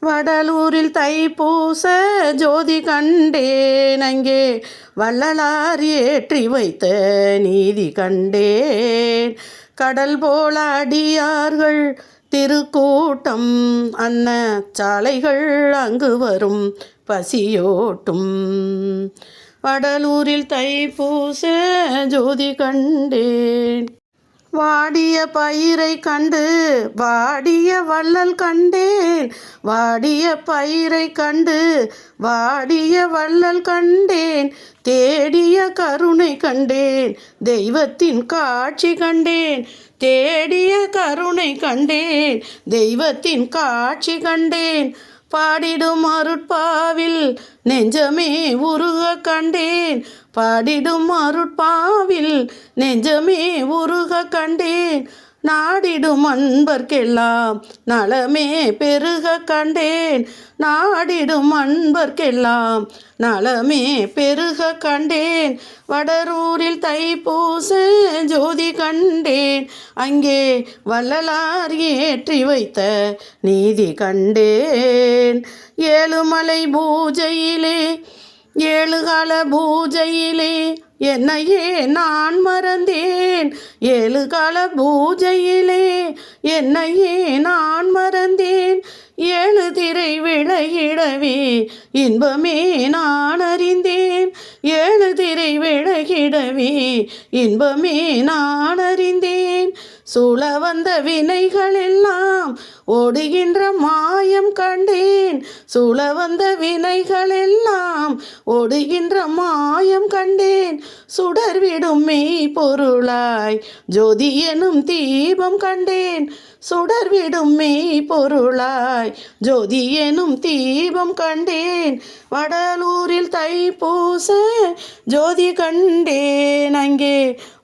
வடலூரில் தைப்பூச ஜோதி கண்டேன், அங்கே வள்ளலார் ஏற்றி வைத்த நீதி கண்டேன். கடல் போல அடியார்கள் திருக்கூட்டம், அன்ன சாலைகள் அங்கு வரும் பசியோட்டும். வடலூரில் தைப்பூச ஜோதி கண்டேன். வாடிய பயிரை கண்டு வாடிய வள்ளல் கண்டேன், வாடிய பயிரை கண்டு வாடிய வள்ளல் கண்டேன். தேடிய கருணை கண்டேன், தெய்வத்தின் காட்சி கண்டேன். தேடிய கருணை கண்டேன், தெய்வத்தின் காட்சி கண்டேன். பாடிடும் அருட்பாவில் நெஞ்சமே உருக கண்டேன், பாடிடும் அருட்பாவில் நெஞ்சமே உருக கண்டேன். நாடிடும் அன்பர்க்கெல்லாம் நலமே பெருக கண்டேன், நாடிடும் அன்பர்க்கெல்லாம் நலமே பெருக கண்டேன். வடலூரில் தைப்பூச ஜோதி கண்டேன், அங்கே வள்ளலார் ஏற்றி வைத்த நீதி கண்டேன். ஏழுமலை பூஜையிலே ஏழுகால பூஜையிலே என்னையே நான் மறந்தேன், ஏழுகால பூஜையிலே என்னையே நான் மறந்தேன். ஏழு திரை விலகிடவே இன்பமே நான் அறிந்தேன், ஏழு திரை விலகிடவே இன்பமே நான் அறிந்தேன். சூழ வந்த வினைகள் எல்லாம் ஓடுகின்ற மாயம் கண்டேன், சூழ வந்த வினைகள் எல்லாம் ஓடுகின்ற மாயம் கண்டேன். சுடர்விடும் மெய் பொருளாய் ஜோதி எனும் தீபம் கண்டேன், சுடர்விடும் மெய் பொருளாய் ஜோதி எனும் தீபம் கண்டேன். வடலூரில் தைப்பூச ஜோதி கண்டேன், அங்கே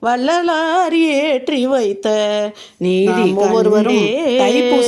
வள்ளலார் ஏற்றி வைத்த நீதி. ஒவ்வொருவரும் தைப்பூச